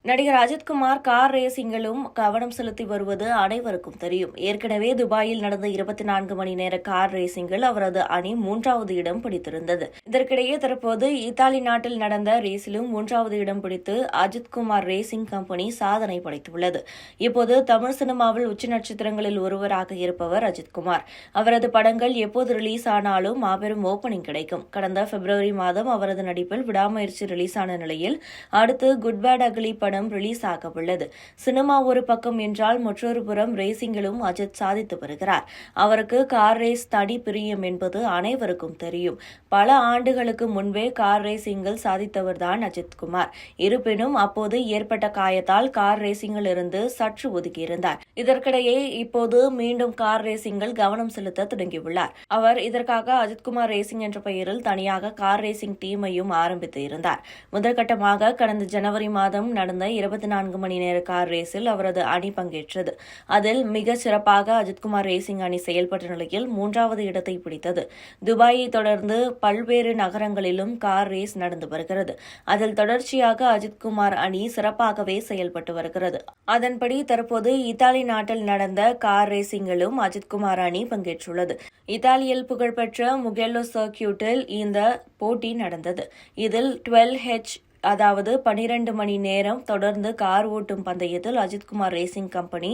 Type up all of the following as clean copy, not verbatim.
நடிகர் அஜித்குமார் கார் ரேசிங்கிலும் கவனம் செலுத்தி வருவது அனைவருக்கும் தெரியும். ஏற்கனவே துபாயில் நடந்த 24 மணி நேர கார் ரேசிங்கில் அவரது அணி 3வது இடம் பிடித்திருந்தது. இதற்கிடையே தற்போது இத்தாலி நாட்டில் நடந்த ரேஸிலும் 3வது இடம் பிடித்து அஜித்குமார் ரேசிங் கம்பெனி சாதனை படைத்துள்ளது. இப்போது தமிழ் சினிமாவில் உச்ச நட்சத்திரங்களில் ஒருவராக இருப்பவர் அஜித்குமார். அவரது படங்கள் எப்போது ரிலீஸ் ஆனாலும் மாபெரும் ஓப்பனிங் கிடைக்கும். கடந்த பிப்ரவரி மாதம் அவரது நடிப்பில் விடாமுயற்சி ரிலீஸ் ஆன நிலையில் அடுத்து குட் பேட் அக்லி படம் ரிலீஸ் ஆக உள்ளது. சினிமா ஒரு பக்கம் என்றால் மற்றொரு புறம் ரேசிங்கிலும் அஜித் சாதித்து வருகிறார். அவருக்கு கார் ரேஸ் தனி பிரியம் என்பது அனைவருக்கும் தெரியும். பல ஆண்டுகளுக்கு முன்பே கார் ரேசிங்கில் சாதித்தவர்தான் அஜித்குமார். இருப்பினும் அப்போது ஏற்பட்ட காயத்தால் கார் ரேசிங்கில் இருந்து சற்று ஒதுக்கியிருந்தார். இதற்கிடையே இப்போது மீண்டும் கார் ரேசிங்கில் கவனம் செலுத்த தொடங்கியுள்ளார். அவர் இதற்காக அஜித்குமார் ரேசிங் என்ற பெயரில் தனியாக கார் ரேசிங் டீமையும் ஆரம்பித்து இருந்தார். முதற்கட்டமாக கடந்த ஜனவரி மாதம் நடந்த 24 மணி நேர கார் ரேஸில் அவரது அணி பங்கேற்றது. அதில் மிக சிறப்பாக அஜித்குமார் ரேசிங் அணி செயல்பட்ட நிலையில் 3வது இடத்தை பிடித்தது. துபாயை தொடர்ந்து பல்வேறு நகரங்களிலும் கார் ரேஸ் நடந்து வருகிறது. அதில் தொடர்ச்சியாக அஜித்குமார் அணி சிறப்பாகவே செயல்பட்டு வருகிறது. அதன்படி தற்போது இத்தாலி நாட்டில் நடந்த கார் ரேசிங்கிலும் அஜித்குமார் அணி பங்கேற்றுள்ளது. இத்தாலியில் புகழ்பெற்ற முகெல்லோ சர்க்கியூட்டில் இந்த போட்டி நடந்தது. இதில் 12H அதாவது 12 மணி நேரம் தொடர்ந்து கார் ஓட்டும் பந்தயத்தில் அஜித்குமார் ரேசிங் கம்பெனி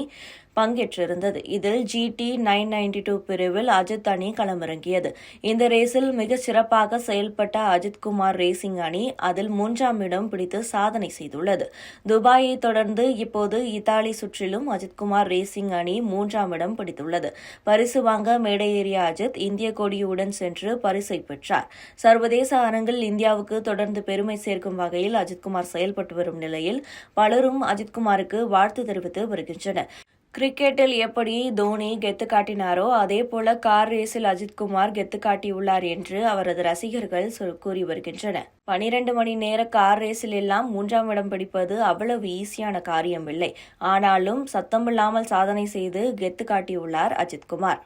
பங்கேற்றிருந்தது. இதில் GT 992 பிரிவில் அஜித் அணி களமிறங்கியது. இந்த ரேஸில் மிக சிறப்பாக செயல்பட்ட அஜித்குமார் ரேசிங் அணி அதில் 3ஆம் இடம் பிடித்து சாதனை செய்துள்ளது. துபாயை தொடர்ந்து இப்போது இத்தாலி சுற்றிலும் அஜித்குமார் ரேசிங் அணி 3ஆம் இடம் பிடித்துள்ளது. பரிசு வாங்க மேடையேறிய அஜித் இந்திய கொடியுடன் சென்று பரிசை பெற்றார். சர்வதேச அரங்கில் இந்தியாவுக்கு தொடர்ந்து பெருமை சேர்க்கும் வகையில் அஜித்குமார் செயல்பட்டு வரும் நிலையில் பலரும் அஜித்குமாருக்கு வாழ்த்து தெரிவித்து வருகின்றனர். கிரிக்கெட்டில் எப்படி தோனி கெத்து காட்டினாரோ அதேபோல கார் ரேஸில் அஜித்குமார் கெத்து காட்டியுள்ளார் என்று அவரது ரசிகர்கள் கூறி வருகின்றனர். 12 மணி நேர கார் ரேஸில் எல்லாம் 3ஆம் இடம் பிடிப்பது அவ்வளவு ஈஸியான காரியமில்லை. ஆனாலும் சத்தமில்லாமல் சாதனை செய்து கெத்து காட்டியுள்ளார் அஜித்குமார்.